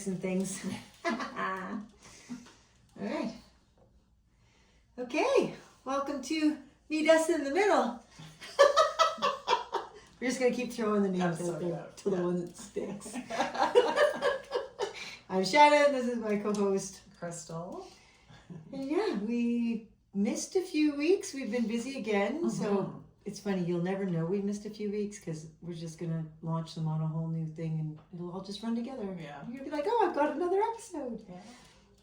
mixing things. All right. Okay. Welcome to Meet Us in the Middle. We're just going to keep throwing the names out there till the one that sticks. I'm Shannon. This is my co-host, Crystal. And yeah, we missed a few weeks. We've been busy again. So it's funny. You'll never know we missed a few weeks because we're just going to launch them on a whole new thing and it'll all just run together. Yeah. You're going to be like, oh, I've got another episode. Yeah.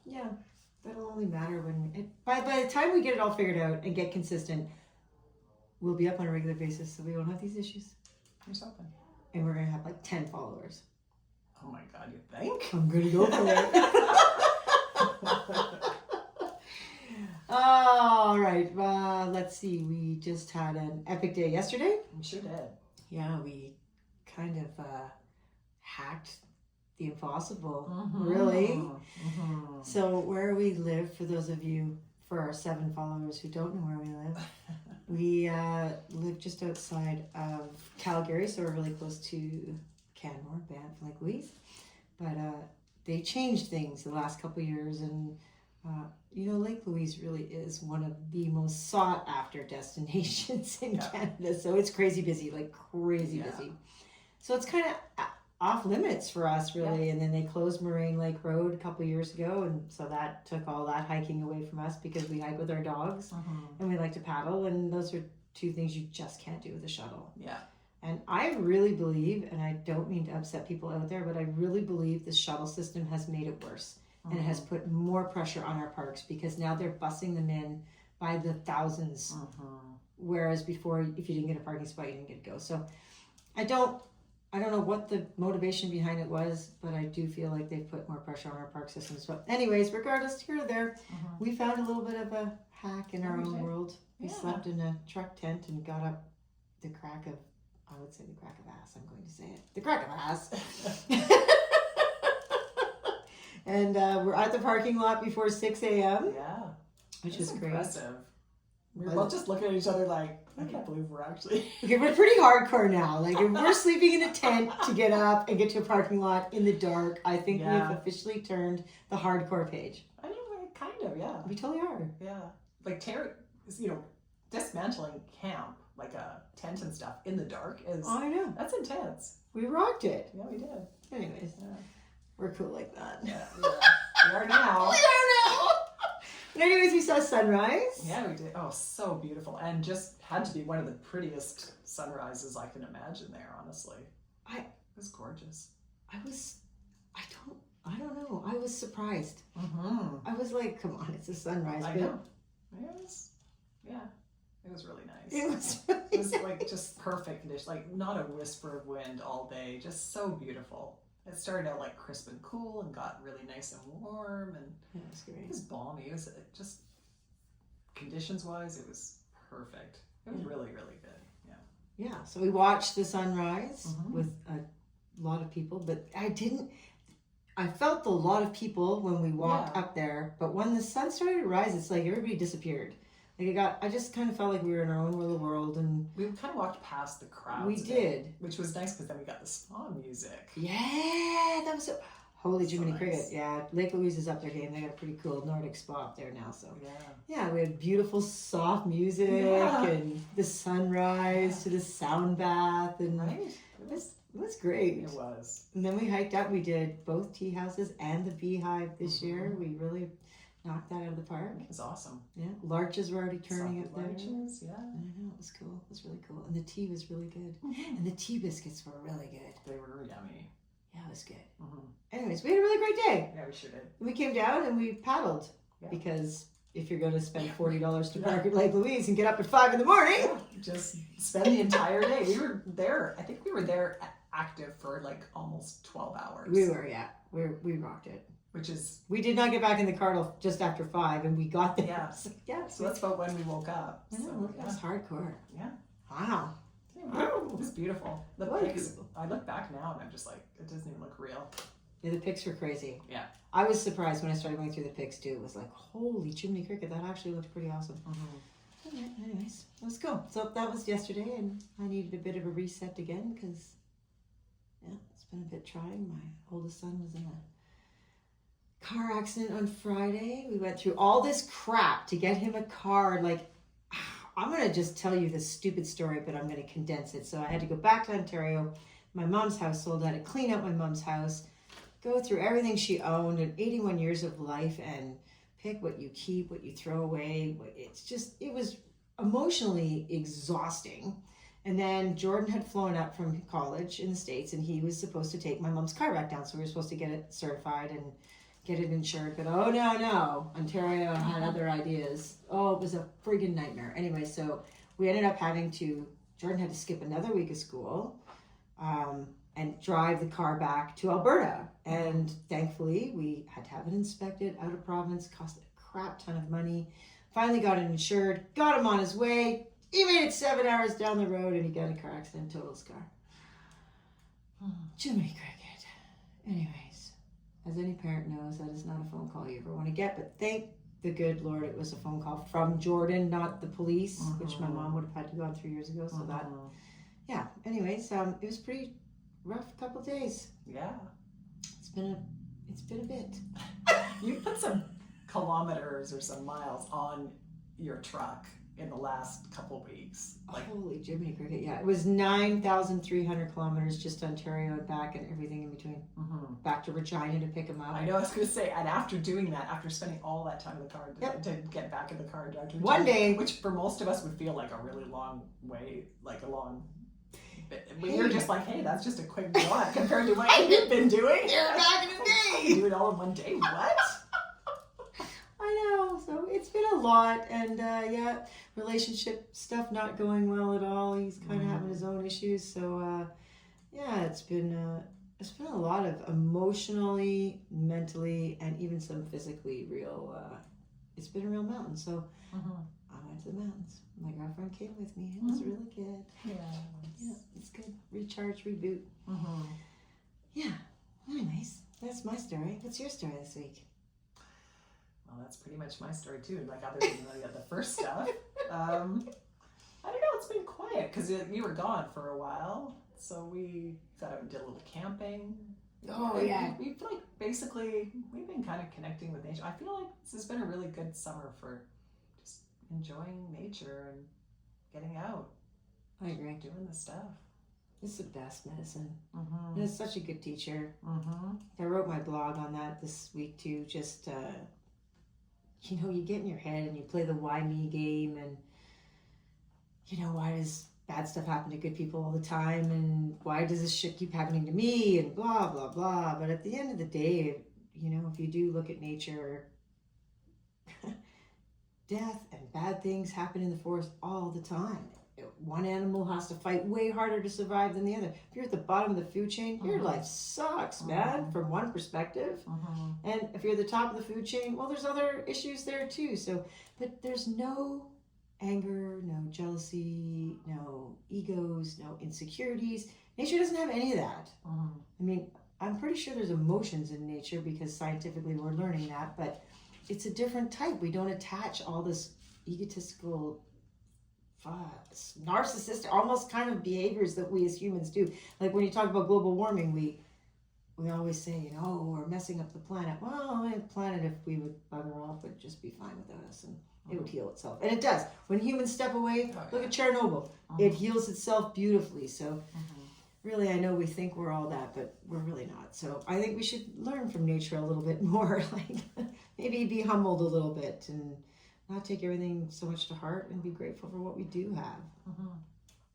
Yeah. That'll only matter when by the time we get it all figured out and get consistent, we'll be up on a regular basis so we won't have these issues. Here's something. And we're going to have like 10 followers. Oh my God, you think? I'm going to go for it. All right. Let's see. We just had an epic day yesterday. We sure did. Yeah, we kind of hacked the impossible, really. So where we live, for those of you, for our 7 followers who don't know where we live, we live just outside of Calgary, so we're really close to Canmore, Banff, Lake Louise. But they changed things the last couple of years, and Lake Louise really is one of the most sought after destinations in Canada. So it's crazy busy, like crazy busy. So it's kind of off limits for us, really. Yeah. And then they closed Moraine Lake Road a couple of years ago, and so that took all that hiking away from us because we hike with our dogs and we like to paddle, and those are 2 things you just can't do with a shuttle. Yeah. And I really believe, and I don't mean to upset people out there, but I really believe the shuttle system has made it worse. And it has put more pressure on our parks because now they're bussing them in by the thousands. Whereas before, if you didn't get a parking spot, you didn't get to go. So I don't know what the motivation behind it was, but I do feel like they've put more pressure on our park systems. But anyways, regardless, here or there, we found a little bit of a hack in our own world. We slept in a truck tent and got up the crack of, I would say the crack of ass, I'm going to say it. The crack of ass. And we're at the parking lot before 6 a.m. Yeah. Which is great. Impressive. We were both just looking at each other like, I can't believe we're actually... Okay, we're pretty hardcore now. Like, if we're sleeping in a tent to get up and get to a parking lot in the dark, I think we've officially turned the hardcore page. I mean, kind of, yeah. We totally are. Yeah. Like, dismantling camp, like a tent and stuff, in the dark is... Oh, I know. That's intense. We rocked it. Yeah, we did. Anyways. Yeah. We're cool like that. Yeah. We are now. But anyways, we saw sunrise. Yeah, we did. Oh, so beautiful. And just had to be one of the prettiest sunrises I can imagine there, honestly. It was gorgeous. I don't know. I was surprised. I was like, come on, it's a sunrise. I know. It was really nice. It was like just perfect condition. Like not a whisper of wind all day. Just so beautiful. It started out like crisp and cool and got really nice and warm, and it was great. It was balmy. It was just conditions wise, it was perfect. It was really, really good. Yeah. Yeah. So we watched the sunrise with a lot of people, but I felt a lot of people when we walked up there, but when the sun started to rise, it's like everybody disappeared. Like I just kind of felt like we were in our own little world, and we kind of walked past the crowds. We did, which was nice because then we got the spa music. Yeah, that was so. Holy Jiminy Cricket! Yeah, Lake Louise is up their game. They got a pretty cool Nordic spa up there now. So yeah, we had beautiful soft music and the sunrise to the sound bath, and it was great. It was. And then we hiked up. We did both tea houses and the beehive this year. We really knocked that out of the park. It was awesome. Yeah, larches were already turning up there. Larches, yeah. I know, it was cool. It was really cool. And the tea was really good. And the tea biscuits were really good. They were yummy. Yeah, it was good. Anyways, we had a really great day. Yeah, we sure did. We came down and we paddled because if you're going to spend $40 to park at Lake Louise and get up at 5 in the morning, just spend the entire day. We were there. I think we were there active for like almost 12 hours. We were, yeah. We rocked it. Which is... We did not get back in the car till just after 5, and we got there. Yeah. So that's about when we woke up. So, that was hardcore. Yeah. Wow. It was beautiful. The pics, I look back now and I'm just like, it doesn't even look real. Yeah, the pics were crazy. Yeah. I was surprised when I started going through the pics too. It was like, holy Jiminy Cricket, that actually looked pretty awesome. Okay, anyways, it was cool. So that was yesterday, and I needed a bit of a reset again because, yeah, it's been a bit trying. My oldest son was in a car accident on Friday. We went through all this crap to get him a car. Like, I'm going to just tell you this stupid story, but I'm going to condense it. So I had to go back to Ontario, my mom's household. I had to clean up my mom's house, go through everything she owned and 81 years of life and pick what you keep, what you throw away. It was emotionally exhausting. And then Jordan had flown up from college in the States, and he was supposed to take my mom's car back down. So we were supposed to get it certified and get it insured. But oh, no. Ontario had other ideas. Oh, it was a friggin' nightmare. Anyway, so we ended up Jordan had to skip another week of school and drive the car back to Alberta. And thankfully, we had to have it inspected out of province, cost a crap ton of money. Finally got it insured, got him on his way. He made it 7 hours down the road and he got in a car accident, totaled his car. Jiminy Cricket. Anyways, as any parent knows, that is not a phone call you ever want to get, but thank the good Lord it was a phone call from Jordan, not the police, which my mom would have had to go on 3 years ago. So that, yeah. Anyways, it was pretty rough couple days. Yeah. It's been a bit. You put some kilometers or some miles on your truck in the last couple weeks. Like, holy Jiminy Cricket, yeah. It was 9,300 kilometers just to Ontario and back and everything in between. Back to Regina to pick him up. I know, I was going to say, and after doing that, after spending all that time in the car to get back in the car and drive to Regina, one day, which for most of us would feel like a really long way, like a long bit. But you're just like, hey, that's just a quick jaunt compared to what you've been doing. You're back in the day. Do it all in one day. What? I know, so it's been a lot, and relationship stuff not going well at all. He's kind of having his own issues, so it's been a lot of emotionally, mentally, and even some physically real. It's been a real mountain. So I went to the mountains. My girlfriend came with me. It was really good. Yeah, it's good. Recharge, reboot. Yeah. Anyways, that's my story. What's your story this week? Well, that's pretty much my story too. Like, other than the first stuff, I don't know. It's been quiet because you were gone for a while, so we got out and did a little camping. Oh yeah. We've we've been kind of connecting with nature. I feel like this has been a really good summer for just enjoying nature and getting out. I agree. Doing the stuff. It's the best medicine. And it's such a good teacher. I wrote my blog on that this week too. Just you get in your head and you play the why me game, and why does bad stuff happen to good people all the time, and why does this shit keep happening to me, and blah blah blah. But at the end of the day, if you do look at nature, death and bad things happen in the forest all the time. One animal has to fight way harder to survive than the other. If you're at the bottom of the food chain, your life sucks, man, from one perspective. And if you're at the top of the food chain, well, there's other issues there too. So, but there's no anger, no jealousy, no egos, no insecurities. Nature doesn't have any of that. I mean, I'm pretty sure there's emotions in nature because scientifically we're learning that, but it's a different type. We don't attach all this egotistical, narcissistic, almost kind of behaviors that we as humans do. Like when you talk about global warming, we always say, we're messing up the planet. Well, the planet, if we would bugger off, would just be fine without us, and it would heal itself. And it does. When humans step away, look at Chernobyl. It heals itself beautifully. So really, I know we think we're all that, but we're really not. So I think we should learn from nature a little bit more. Like maybe be humbled a little bit and not take everything so much to heart, and be grateful for what we do have.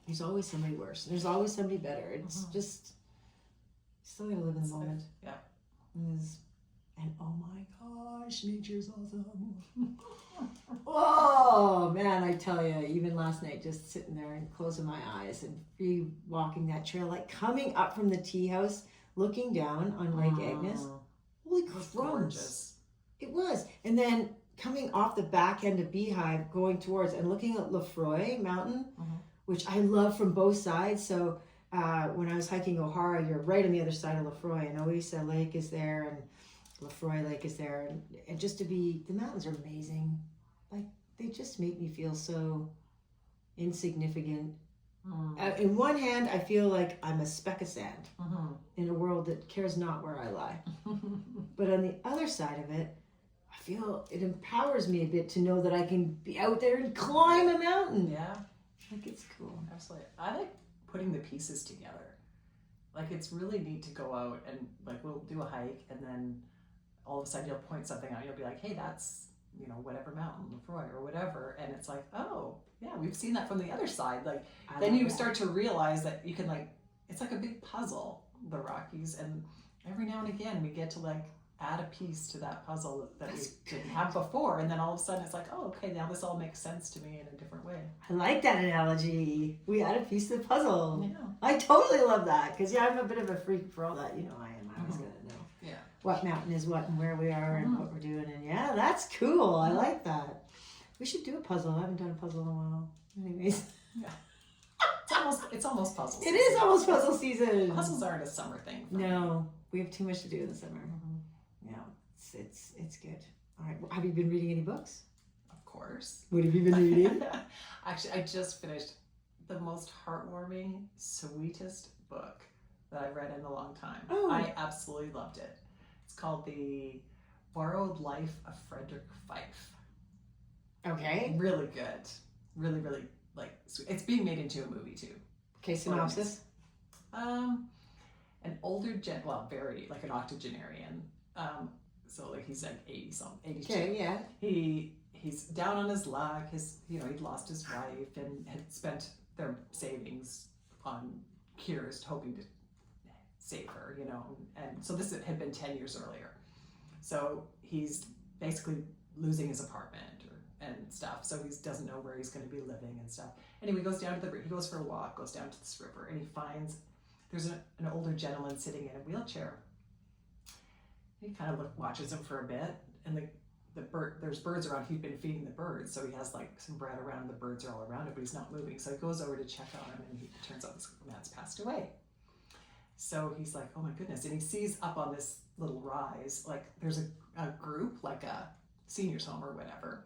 There's always somebody worse. There's always somebody better. It's just, you still gotta live in the moment. Yeah. And oh my gosh, nature's awesome. Oh man, I tell you, even last night, just sitting there and closing my eyes and walking that trail, like coming up from the tea house, looking down on Lake Agnes. Holy crumbs. It was. And then coming off the back end of Beehive, going towards and looking at Lefroy Mountain, which I love from both sides. So when I was hiking O'Hara, you're right on the other side of Lefroy, and Oisa Lake is there, and Lefroy Lake is there, and just to be, the mountains are amazing. Like, they just make me feel so insignificant. In one hand, I feel like I'm a speck of sand in a world that cares not where I lie. But on the other side of it, I feel it empowers me a bit to know that I can be out there and climb a mountain. Yeah. Like, it's cool. Absolutely. I like putting the pieces together. Like, it's really neat to go out and, like, we'll do a hike, and then all of a sudden you'll point something out. You'll be like, hey, that's, you know, whatever mountain, Lefroy or whatever. And it's like, oh, yeah, we've seen that from the other side. Like, then you start to realize that you can, like, it's like a big puzzle, the Rockies. And every now and again we get to, like, add a piece to that puzzle that we didn't have before. And then all of a sudden it's like, oh, okay, now this all makes sense to me in a different way. I like that analogy. We add a piece to the puzzle. Yeah. I totally love that. Because, yeah, I'm a bit of a freak for all that. You know I am. I was going to know. Yeah. What mountain is what and where we are and what we're doing. And yeah, that's cool. I like that. We should do a puzzle. I haven't done a puzzle in a while. Anyways. Yeah. It's almost puzzle season. It is almost puzzle season. Puzzles aren't a summer thing. No, we have too much to do in the summer. Yeah, it's good. All right. Well, have you been reading any books? Of course. What have you been reading? Actually, I just finished the most heartwarming, sweetest book that I've read in a long time. Oh. I absolutely loved it. It's called The Borrowed Life of Frederick Fife. Okay. Really good. Really, really, like, sweet. It's being made into a movie too. Okay, synopsis. An older very, like, an octogenarian. So, like, he's like 82. Okay, yeah. He's down on his luck. He'd lost his wife and had spent their savings on cures, hoping to save her, you know. And so this had been 10 years earlier. So he's basically losing his apartment and stuff. So he doesn't know where he's going to be living and stuff. Anyway, he goes down to he goes for a walk, goes down to this river, and he finds there's an older gentleman sitting in a wheelchair. He kind of watches him for a bit, and there's birds around. He'd been feeding the birds, so he has, like, some bread around. The birds are all around him, but he's not moving. So he goes over to check on him, and it turns out this man's passed away. So he's like, oh my goodness. And he sees up on this little rise, like, there's a group, like a senior's home or whatever.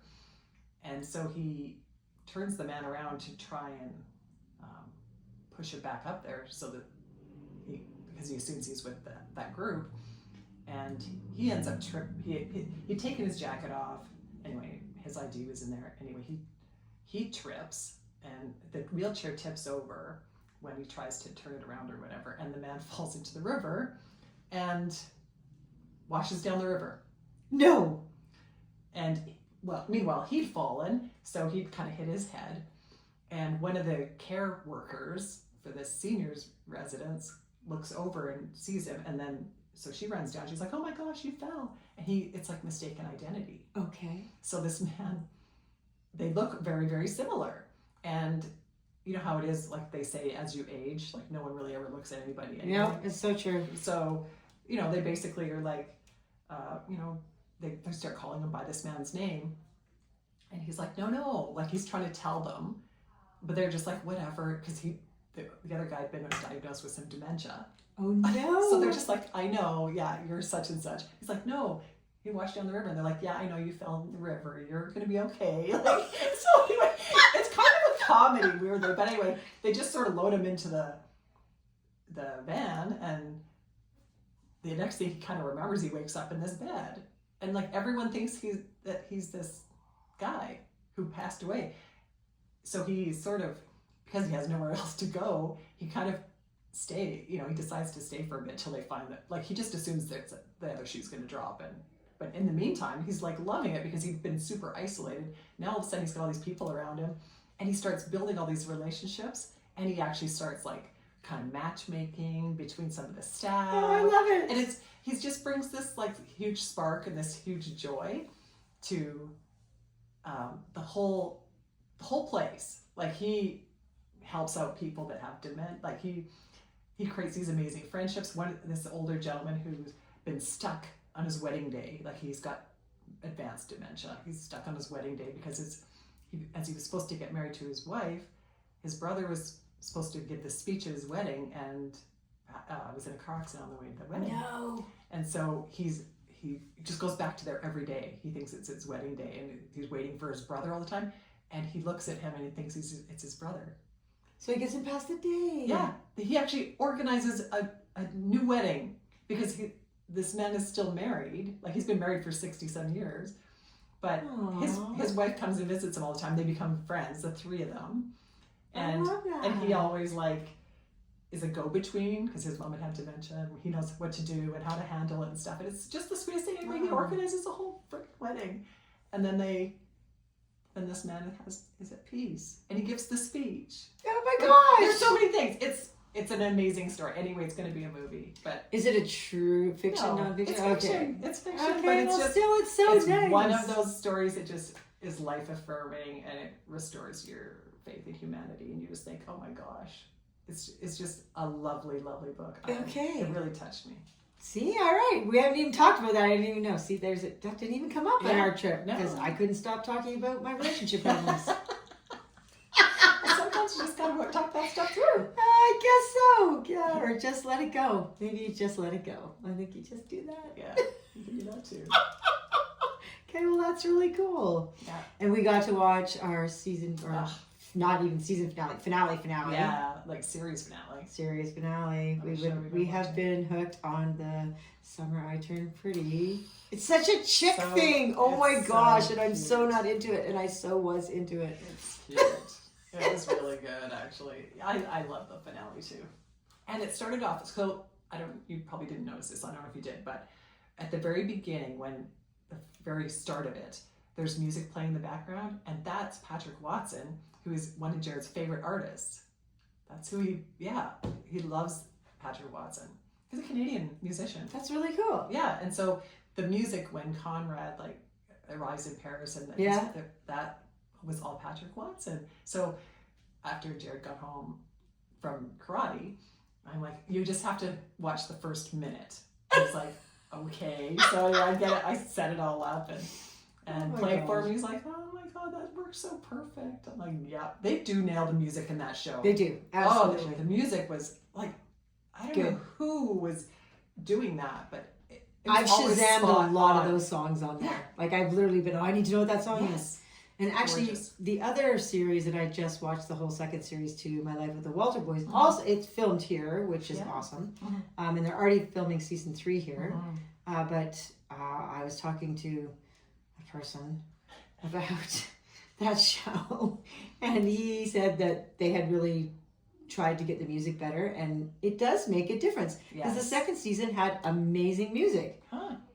And so he turns the man around to try and push him back up there, so that because he assumes he's with that group. And he ends up he'd taken his jacket off. Anyway, his ID was in there. Anyway, he trips, and the wheelchair tips over when he tries to turn it around or whatever, and the man falls into the river and washes down the river. No. And, well, meanwhile, he'd fallen, so he'd kind of hit his head. And one of the care workers for this senior's residence looks over and sees him, and then so she runs down. She's like, oh my gosh, you fell. And it's like mistaken identity. Okay. So this man, they look very, very similar. And you know how it is, like they say, as you age, like no one really ever looks at anybody anymore. Yeah, it's so true. So, you know, they basically are like, you know, they start calling him by this man's name. And he's like, no, like he's trying to tell them. But they're just like, whatever, because the other guy had been diagnosed with some dementia. Oh no. So they're just like, I know, yeah, you're such and such. He's like, no, he washed down the river. And they're like, yeah, I know you fell in the river. You're going to be okay. Like, so anyway, it's kind of a comedy, weirdly. But anyway, they just sort of load him into the van. And the next thing he kind of remembers, he wakes up in this bed. And, like, everyone thinks he's this guy who passed away. So he sort of, because he has nowhere else to go, he kind of he decides to stay for a bit till they find that, like, he just assumes that the other shoe's going to drop. But in the meantime, he's, like, loving it because he'd been super isolated. Now all of a sudden he's got all these people around him, and he starts building all these relationships, and he actually starts, like, kind of matchmaking between some of the staff. Oh, I love it. And he just brings this, like, huge spark and this huge joy to the whole place. Like, he helps out people that have dementia. Like, he creates these amazing friendships. This older gentleman who's been stuck on his wedding day, like, he's got advanced dementia. He's stuck on his wedding day because as he was supposed to get married to his wife, his brother was supposed to give this speech at his wedding and was in a car accident on the way to the wedding. No. And so he just goes back to there every day. He thinks it's his wedding day, and he's waiting for his brother all the time. And he looks at him and he thinks it's his brother. So he gets him past the day. Yeah, he actually organizes a new wedding because this man is still married. Like, he's been married for 60-some years. But Aww. his wife comes and visits him all the time. They become friends, the three of them. I love that. And he always, like, is a go-between because his mom had dementia. And he knows what to do and how to handle it and stuff. And it's just the sweetest thing. And he organizes a whole freaking wedding. And then this man is at peace. And he gives the speech. Oh my gosh. There's so many things. It's an amazing story. Anyway, it's going to be a movie. But is it a true fiction, nonfiction? It's fiction. It's fiction. Okay, But it's well, just, still, it's so it's nice. one of those stories that just is life-affirming and it restores your faith in humanity. And you just think, oh my gosh. It's just a lovely, lovely book. Okay. It really touched me. See, all right. We haven't even talked about that. I didn't even know. See, that didn't even come up on our trip because I couldn't stop talking about my relationship problems. Sometimes you just gotta talk that stuff through. I guess so. Yeah, or just let it go. Maybe you just let it go. I think you just do that. Yeah, you can do that too. Okay, well, that's really cool. Yeah. And we got to watch our season, or not even season finale. Yeah, like series finale. Series finale. We have been hooked on the Summer I Turned Pretty. It's such a chick thing. Oh my gosh, and I'm so not into it, and I so was into it. It's cute. It was really good, actually. I love the finale too. And it started off, so you probably didn't notice this, I don't know if you did, but at the very beginning, when the very start of it, there's music playing in the background, and that's Patrick Watson, who is one of Jared's favorite artists. That's who he loves Patrick Watson. He's a Canadian musician. That's really cool. Yeah, and so the music when Conrad arrives in Paris and that was all Patrick Watson. So after Jared got home from karate, I'm like, you just have to watch the first minute. I was like, okay. So I get it. I set it all up and play it for me. He's like, oh my God, that works so perfect. I'm like, yeah, they do nail the music in that show. They do. Absolutely. Oh, the music was like, I don't know who was doing that, but I've Shazammed a lot of those songs on there. Like, I've literally been, I need to know what that song is. And actually, the other series that I just watched, the whole second series too, My Life with the Walter Boys, also it's filmed here, which is awesome. And they're already filming season 3 here. But I was talking to a person about that show, and he said that they had really tried to get the music better, and it does make a difference. Because the second season had amazing music.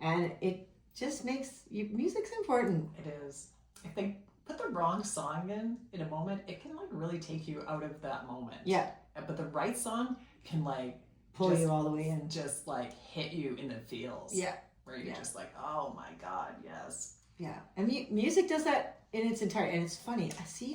And it just makes, music's important. It is. If they put the wrong song in a moment, it can like really take you out of that moment. Yeah. But the right song can like pull you all the way in. Just like hit you in the feels. Yeah. Where you're just like, oh my God, yes. Yeah. And music does that in its entirety. And it's funny.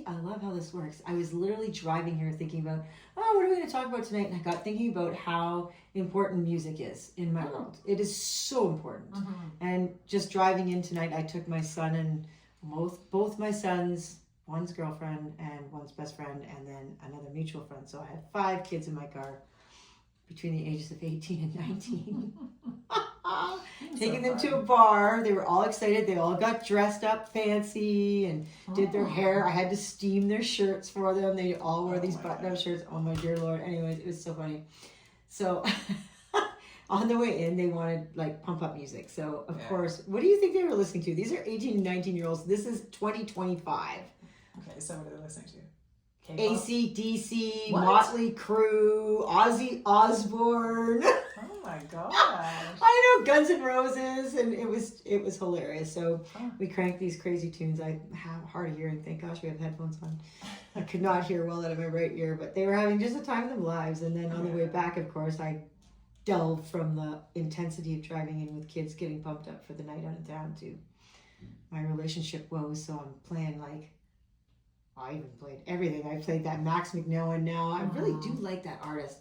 I love how this works. I was literally driving here thinking about, what are we going to talk about tonight? And I got thinking about how important music is in my world. It is so important. And just driving in tonight, I took my son and both my sons, one's girlfriend and one's best friend, and then another mutual friend. So I had 5 kids in my car between the ages of 18 and 19. Taking them to a bar. They were all excited. They all got dressed up fancy and did their hair. I had to steam their shirts for them. They all wore these button-up shirts. Oh my dear Lord. Anyways, it was so funny. So on the way in, they wanted like pump up music. So of course, what do you think they were listening to? These are 18 and 19-year-olds. This is 2025. Okay, so what are they listening to? K-pop? AC/DC, Motley Crue, Ozzy Osbourne. Oh my gosh. I know, Guns N' Roses, and it was hilarious. So we cranked these crazy tunes. I have hard of hearing, thank gosh we have headphones on. I could not hear well out of my right ear, but they were having just the time of their lives. And then on the way back, of course, I delved from the intensity of driving in with kids getting pumped up for the night out of town to my relationship woes. So I'm playing I even played everything. I played that Max McNowan now. I really do like that artist.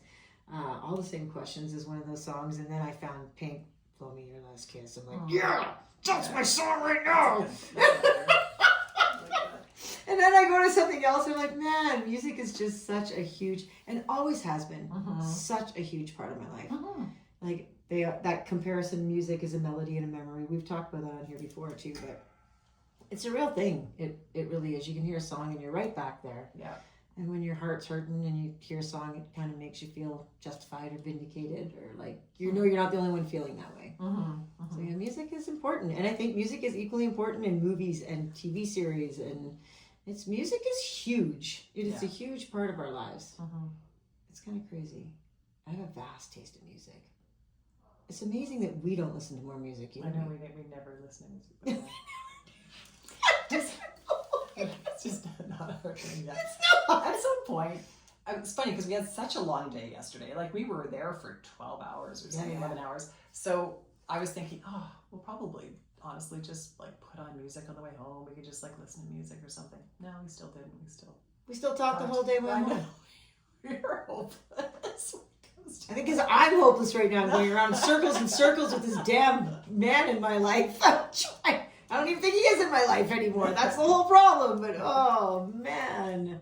All the Same Questions is one of those songs. And then I found Pink, Blow Me Your Last Kiss. I'm like, that's my song right now. And then I go to something else and I'm like, man, music is just such a huge, and always has been, such a huge part of my life. Like that comparison, music is a melody and a memory. We've talked about that on here before too, but it's a real thing. It really is. You can hear a song and you're right back there. Yeah. And when your heart's hurting and you hear a song, it kind of makes you feel justified or vindicated, or like, you're not the only one feeling that way. So yeah, music is important, and I think music is equally important in movies and TV series, and music is huge. It is a huge part of our lives. It's kind of crazy. I have a vast taste in music. It's amazing that we don't listen to more music. I know we never listen to music. It's just not our thing yet. At some point, it's funny because we had such a long day yesterday. Like we were there for 12 hours or something, 11 hours. So I was thinking, we'll probably honestly just like put on music on the way home. We could just like listen to music or something. No, we still didn't. We still talked the whole day. I know. We're hopeless. I think because I'm hopeless right now. I'm going around in circles and circles with this damn man in my life. I don't even think he is in my life anymore. That's the whole problem. But oh man.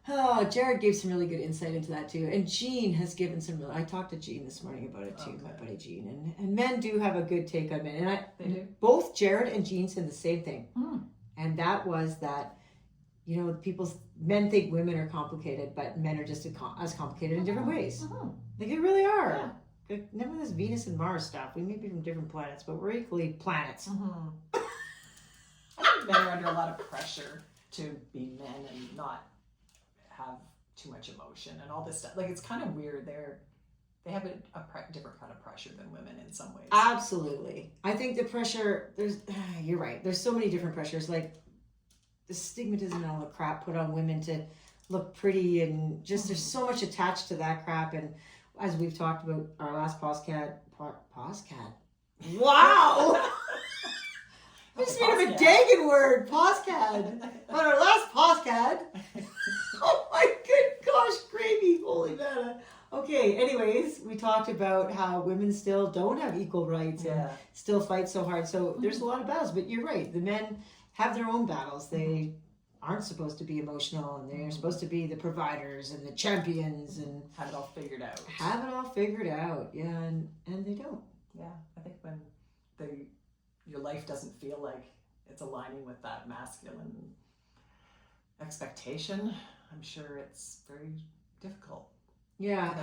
Oh, Jared gave some really good insight into that too. And Jean has given some I talked to Jean this morning about it too, my buddy Jean. And men do have a good take on men. And they do. Both Jared and Jean said the same thing. And that was that, men think women are complicated, but men are just as complicated in different ways. Like they really are. Yeah. Like, remember this Venus and Mars stuff? We may be from different planets, but we're equally planets. I think men are under a lot of pressure to be men and not have too much emotion and all this stuff. Like it's kind of weird. They have a different kind of pressure than women in some ways. Absolutely. I think the pressure, you're right. There's so many different pressures. Like the stigmatism and all the crap put on women to look pretty and just there's so much attached to that crap. And as we've talked about our last podcast. Wow! I just made up a Dagan word, poscad. On our last poscad. Oh my good gosh, gravy, holy man. Okay, anyways, we talked about how women still don't have equal rights and still fight so hard. So there's a lot of battles, but you're right. The men have their own battles. They aren't supposed to be emotional and they're supposed to be the providers and the champions and have it all figured out. Yeah, and they don't. Yeah, I think when your life doesn't feel like it's aligning with that masculine expectation, I'm sure it's very difficult. Yeah,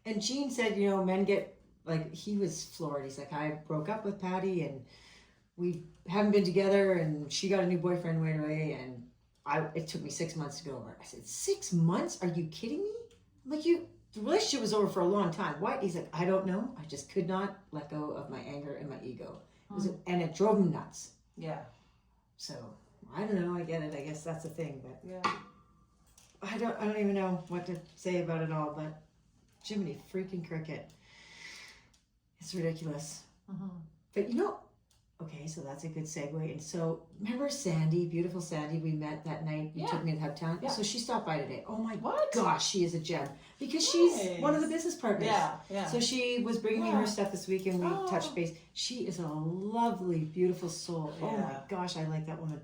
and Gene said, men get, like, he was floored. He's like, I broke up with Patty and we haven't been together and she got a new boyfriend right away and it took me 6 months to get over it. I said, 6 months? Are you kidding me? I'm like, the relationship was over for a long time. Why? He's like, I don't know. I just could not let go of my anger and my ego. And it drove him nuts. Yeah. So, I don't know. I get it. I guess that's the thing. But yeah. I don't even know what to say about it all. But Jiminy freaking cricket. It's ridiculous. But okay, so that's a good segue. And so, remember Sandy, beautiful Sandy, we met that night. You took me to Hubtown. Yeah. So she stopped by today. Oh my gosh, she is a gem. Because she's one of the business partners. Yeah. So she was bringing me her stuff this week and we touched base. She is a lovely, beautiful soul. Yeah. Oh my gosh, I like that woman.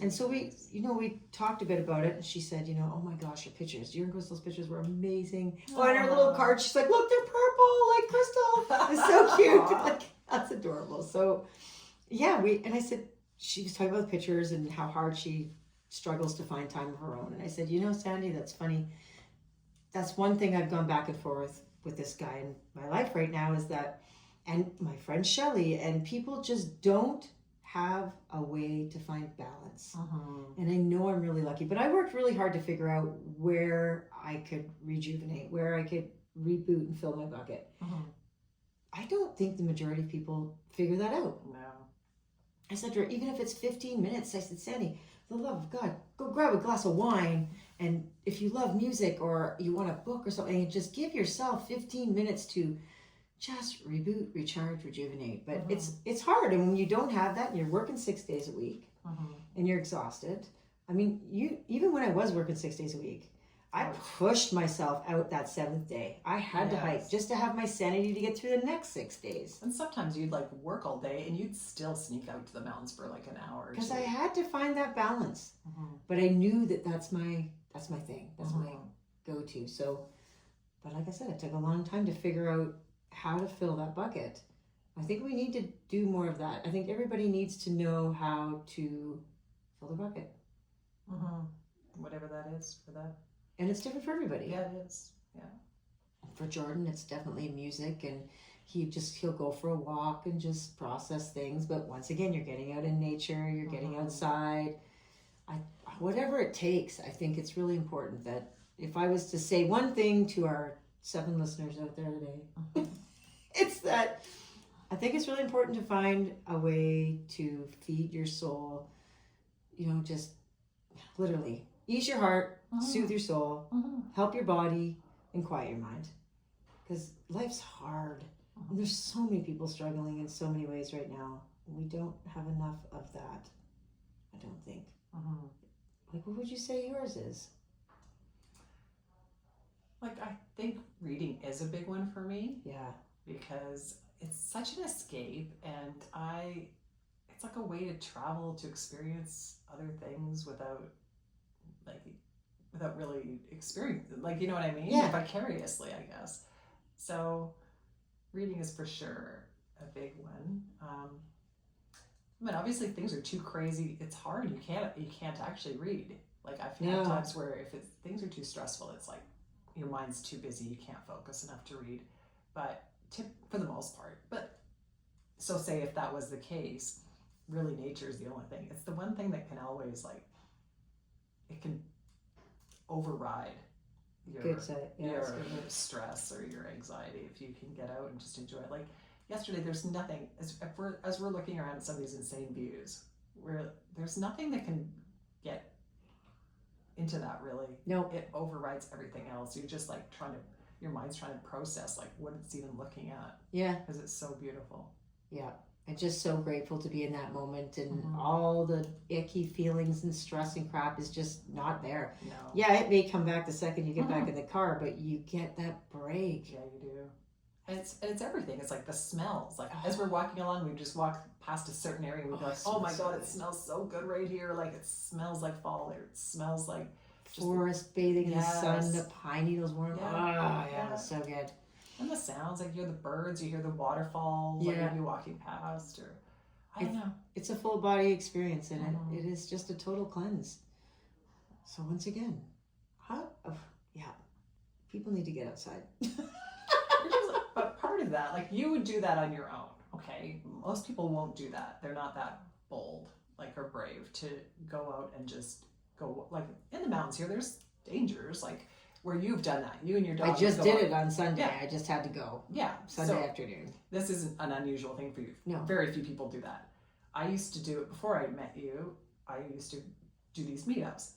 And so we talked a bit about it and she said, oh my gosh, your pictures, your and Crystal's pictures were amazing. Oh, and her little card, she's like, look, they're purple, like Crystal. It's so cute. Like, that's adorable. So, and I said, she was talking about the pictures and how hard she struggles to find time of her own. And I said, Sandy, that's funny. That's one thing I've gone back and forth with this guy in my life right now is that, and my friend Shelly, and people just don't have a way to find balance. And I know I'm really lucky, but I worked really hard to figure out where I could rejuvenate, where I could reboot and fill my bucket. I don't think the majority of people figure that out. No. I said to her, even if it's 15 minutes, I said, Sandy, for the love of God, go grab a glass of wine. And if you love music or you want a book or something, just give yourself 15 minutes to just reboot, recharge, rejuvenate. But it's hard. And when you don't have that, and you're working 6 days a week and you're exhausted. I mean, even when I was working 6 days a week, I pushed myself out that 7th day. I had to hike just to have my sanity to get through the next 6 days. And sometimes you'd work all day and you'd still sneak out to the mountains for an hour. Because I had to find that balance. But I knew that's my thing. That's my go-to. So, but like I said, it took a long time to figure out how to fill that bucket. I think we need to do more of that. I think everybody needs to know how to fill the bucket. Whatever that is for that. And it's different for everybody. Yeah, it is. Yeah. For Jordan, it's definitely music, and he'll go for a walk and just process things. But once again, you're getting out in nature, you're getting outside. Whatever it takes, I think it's really important that if I was to say one thing to our 7 listeners out there today, it's that I think it's really important to find a way to feed your soul, just literally ease your heart, soothe your soul, help your body, and quiet your mind. Because life's hard. And there's so many people struggling in so many ways right now. We don't have enough of that, I don't think. Like, what would you say yours is? Like, I think reading is a big one for me. Yeah. Because it's such an escape, and it's like a way to travel, to experience other things without really experiencing, like, you know what I mean? Yeah. Vicariously, I guess. So reading is for sure a big one. I mean, obviously things are too crazy. It's hard. You can't actually read. Like, I've had times where if things are too stressful, it's like your mind's too busy. You can't focus enough to read. But for the most part. But so say if that was the case, really nature is the only thing. It's the one thing that can always, like, it can override your stress or your anxiety if you can get out and just enjoy it. Like yesterday, there's nothing, as we're looking around at some of these insane views, where there's nothing that can get into that, really. No. It overrides everything else. You're just like your mind's trying to process like what it's even looking at. Yeah. Because it's so beautiful. Yeah. I'm just so grateful to be in that moment, and all the icky feelings and stress and crap is just not there. No. Yeah, it may come back the second you get back in the car, but you get that break. Yeah, you do. And it's everything. It's like the smells. Like as we're walking along, we just walk past a certain area and we'd be like, oh my God, it smells so good right here. Like it smells like fall, or it smells like forest bathing in the sun, the pine needles warm. Yeah, so good. And the sounds, like you hear the birds, you hear the waterfalls, like you're walking past, or I don't know. It's a full body experience, and it is just a total cleanse. So once again, people need to get outside. But part of that, like you would do that on your own, okay? Most people won't do that. They're not that bold, like, or brave to go out and just go, like in the mountains here, there's dangers, like where you've done that. You and your dog. I just did it on Sunday. Yeah. I just had to go. Yeah. Sunday afternoon. This isn't an unusual thing for you. No. Very few people do that. I used to do it before I met you. I used to do these meetups.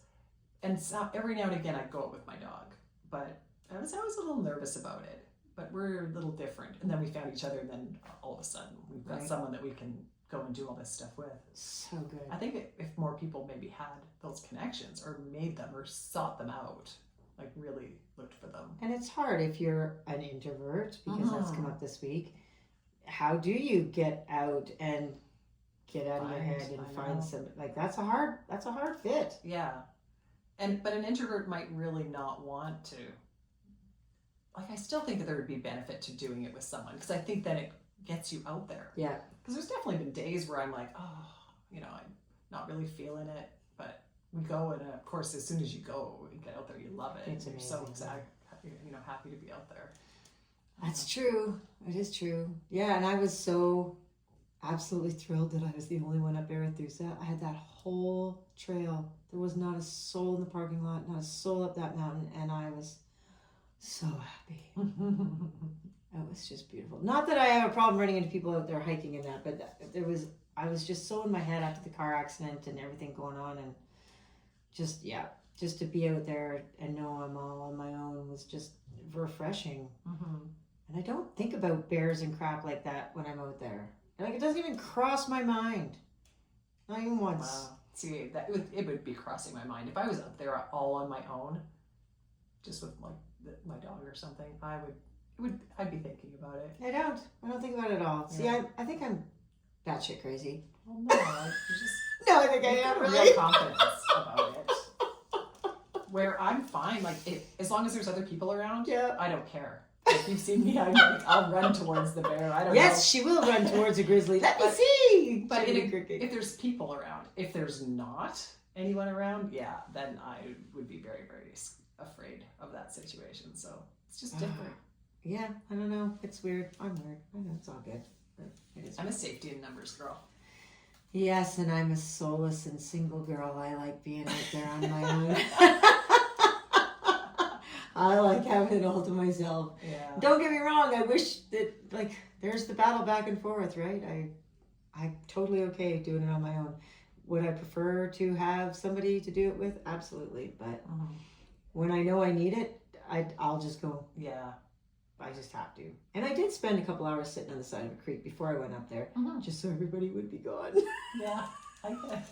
And so every now and again I'd go out with my dog. But I was always a little nervous about it. But we're a little different. And then we found each other, and then all of a sudden we've got someone that we can go and do all this stuff with. So good. I think if more people maybe had those connections or made them or sought them out, like really looked for them. And it's hard if you're an introvert, because that's come up this week. How do you get out and get out of your head and find some, like, that's a hard fit. Yeah. But an introvert might really not want to. Like, I still think that there would be benefit to doing it with someone, because I think then it gets you out there. Yeah. Because there's definitely been days where I'm like, oh, I'm not really feeling it, but we go, and of course, as soon as you go and get out there, you love it. It's you're amazing. so happy to be out there. That's true. It is true. Yeah, and I was so absolutely thrilled that I was the only one up Arethusa. I had that whole trail. There was not a soul in the parking lot, not a soul up that mountain, and I was so happy. It was just beautiful. Not that I have a problem running into people out there hiking and that, but I was just so in my head after the car accident and everything going on, and just to be out there and know I'm all on my own was just refreshing. And I don't think about bears and crap like that when I'm out there. Like, it doesn't even cross my mind. Not even once. Wow. See, it would be crossing my mind if I was up there all on my own, just with like my dog or something. I'd be thinking about it. I don't think about it at all. Yeah. See, I think I'm batshit crazy. Well, no, you just no, I think I am really real confidence about it. Where I'm fine, like as long as there's other people around, I don't care. If you've seen me, I'll run towards the bear. I don't know. Yes, she will run towards a grizzly. Let me see. But if there's people around, if there's not anyone around, then I would be very, very afraid of that situation. So it's just different. Yeah, I don't know. It's weird. I'm weird. I know it's all good. But it is I'm a weird. safety in numbers girl. Yes, and I'm a soulless and single girl. I like being out there on my own. I like having it all to myself. Yeah. Don't get me wrong. I wish that, like, there's the battle back and forth, right? I'm totally okay doing it on my own. Would I prefer to have somebody to do it with? Absolutely. But when I know I need it, I'll just go. Yeah. I just have to. And I did spend a couple hours sitting on the side of a creek before I went up there, just so everybody would be gone. Yeah. I get it.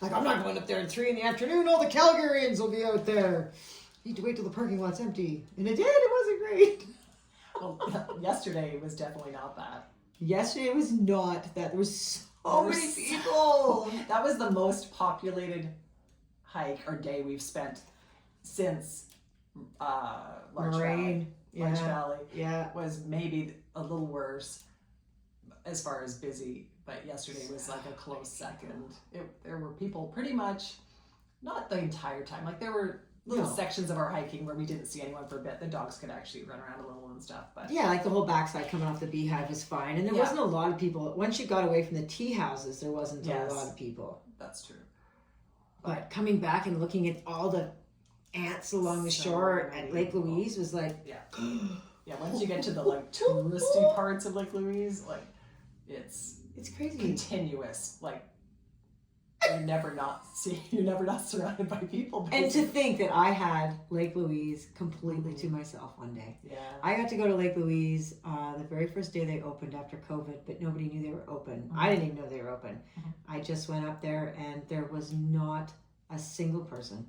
Like, I'm not going up there at 3 p.m. All the Calgarians will be out there. Need to wait till the parking lot's empty. And it did. It wasn't great. Well, yesterday was definitely not that. Yesterday was not that. There was so many people. That was the most populated hike or day we've spent since Larch Valley. Larch Valley was maybe a little worse as far as busy, but yesterday was like a close second. There were people pretty much, not the entire time, like there were little sections of our hiking where we didn't see anyone for a bit. The dogs could actually run around a little and stuff, but yeah, like the whole backside coming off the beehive was fine, and there wasn't a lot of people. Once you got away from the tea houses, there wasn't a lot of people. That's true. But coming back and looking at all the ants along the shore at Lake Louise was like, yeah. Once you get to the like touristy parts of Lake Louise, like it's crazy, continuous. Like you're never not surrounded by people. Basically. And to think that I had Lake Louise completely to myself one day. Yeah. I got to go to Lake Louise the very first day they opened after COVID, but nobody knew they were open. I didn't even know they were open. I just went up there and there was not a single person.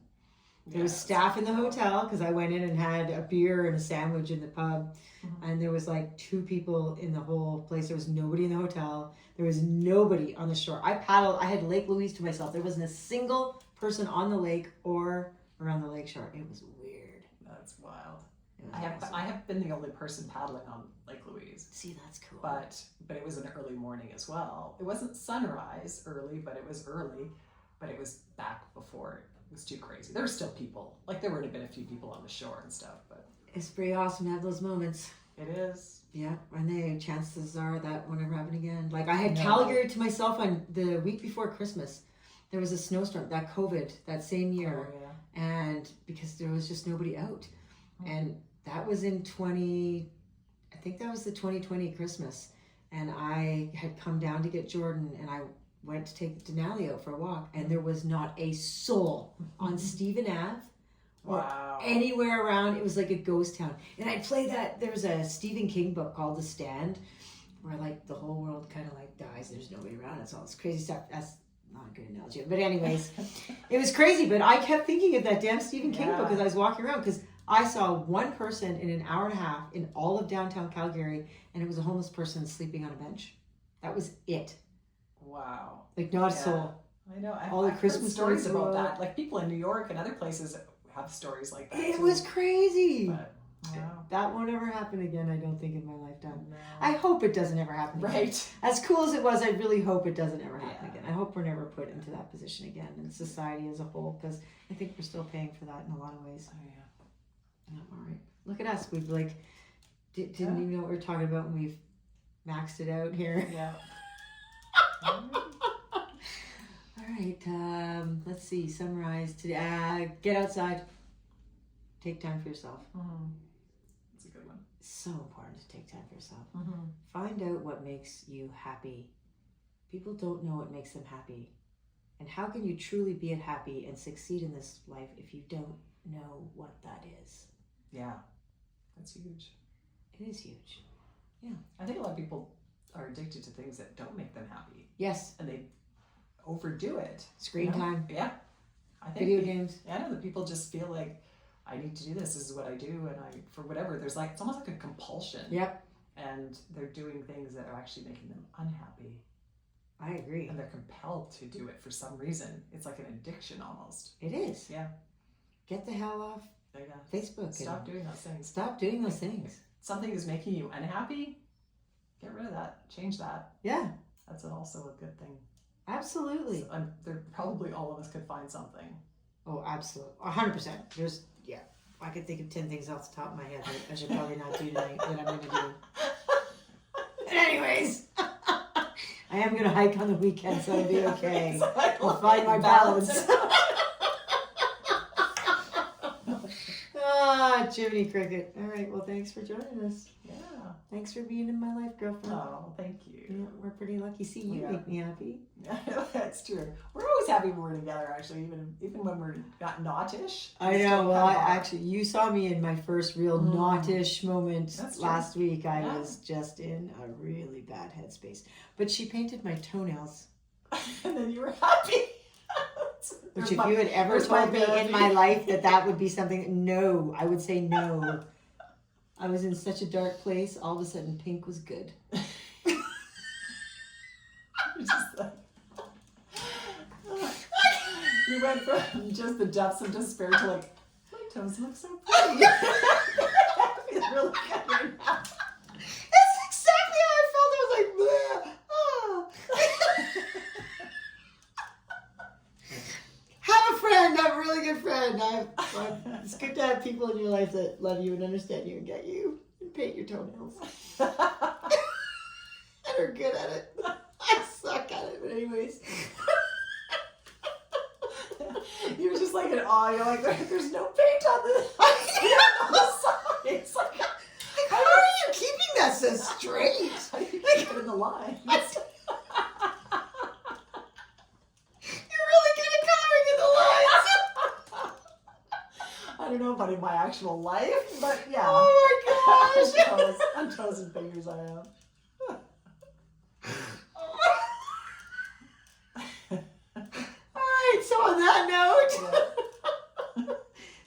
There was staff in the hotel because I went in and had a beer and a sandwich in the pub. And there was like 2 people in the whole place. There was nobody in the hotel. There was nobody on the shore. I had Lake Louise to myself. There wasn't a single person on the lake or around the lake shore. It was weird. That's wild. Awesome. I have been the only person paddling on Lake Louise. See, that's cool. But it was an early morning as well. It wasn't sunrise early, but it was early. But it was back before it was too crazy. There were still people. Like there would have been a few people on the shore and stuff, but it's pretty awesome to have those moments. it is. Yeah, and the chances are that won't ever happen again. Like I had Calgary to myself on the week before Christmas. There was a snowstorm, that COVID, that same year. Oh, yeah. And because there was just nobody out. And that was in I think that was the 2020 Christmas. And I had come down to get Jordan and I went to take Denali out for a walk, and there was not a soul on Stephen Ave or anywhere around. It was like a ghost town. And I'd play that. There was a Stephen King book called The Stand, where like the whole world kind of like dies. There's nobody around. It's all this crazy stuff. That's not a good analogy, but anyways, it was crazy. But I kept thinking of that damn Stephen King book as I was walking around, because I saw one person in an hour and a half in all of downtown Calgary, and it was a homeless person sleeping on a bench. That was it. Wow. Like not a soul. I know. All the Christmas heard stories stories about that. Like people in New York and other places have stories like that. It was crazy. But, wow. That won't ever happen again, I don't think, in my lifetime. No. I hope it doesn't ever happen again. Right. As cool as it was, I really hope it doesn't ever happen again. I hope we're never put into that position again in society as a whole, because I think we're still paying for that in a lot of ways. Oh, yeah. Yeah, all right. Look at us. We've like, didn't even know what we were talking about, and we've maxed it out here. Yeah. All right. Let's see. Summarize today. Get outside. Take time for yourself. That's a good one. It's so important to take time for yourself. Mm-hmm. Find out what makes you happy. People don't know what makes them happy. And how can you truly be happy and succeed in this life if you don't know what that is? Yeah. That's huge. It is huge. Yeah. I think a lot of people are addicted to things that don't make them happy. Yes. And they overdo it. Screen time. Yeah. I think Video games. I know that people just feel like, I need to do this. This is what I do. And for whatever, there's like, it's almost like a compulsion. Yep. And they're doing things that are actually making them unhappy. I agree. And they're compelled to do it for some reason. It's like an addiction almost. It is. Yeah. Get the hell off There you go. Facebook. Stop doing those things. Stop doing those things. Something is making you unhappy. Get rid of that. Change that. Yeah. That's also a good thing. Absolutely. There probably all of us could find something. Oh, absolutely. 100%. There's, I could think of 10 things off the top of my head that I should probably not do tonight that I'm going to do. But anyways, I am going to hike on the weekend, so it'll be okay. I'll find my balance. Jiminy Cricket. All right, well, thanks for joining us. Yeah. Thanks for being in my life, girlfriend. Oh, thank you. Yeah, we're pretty lucky. See, you make me happy. That's true. We're always happy when we're together, actually, even when we're not-ish. I know. Well, you saw me in my first real not-ish moment last week. I was just in a really bad headspace. But she painted my toenails. And then you were happy. Which if you had ever told me in my life that would be something, no, I would say no. I was in such a dark place, all of a sudden pink was good. You went from just the depths of despair to like, my toes look so pretty. It's really good right now. That's exactly how I felt. I was like, bleh. Oh. Have a friend, have a really good friend. It's good to have people in your life that love you and understand you and get you and paint your toenails. And are good at it. I suck at it, but anyways. You were just like in awe. You're like, there's no paint on the sides. Like, how are you keeping that so straight? How do you keep it in the line? I don't know about in my actual life, but yeah. Oh my gosh! On toes and fingers I am. Alright, so on that note,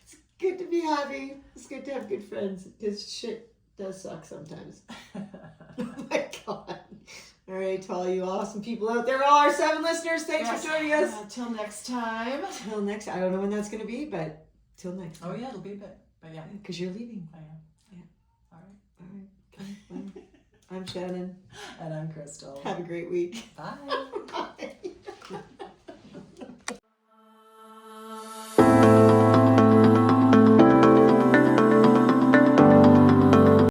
it's good to be happy. It's good to have good friends. Because shit does suck sometimes. Oh my god. Alright, to all you awesome people out there, all our 7 listeners, thanks for joining us. Till next time. Till next, I don't know when that's going to be, but till next time. Oh yeah, it'll be a bit. But yeah. Because you're leaving. I am. Yeah. Alright. Okay. Well, I'm Shannon. And I'm Crystal. Have a great week. Bye. Bye.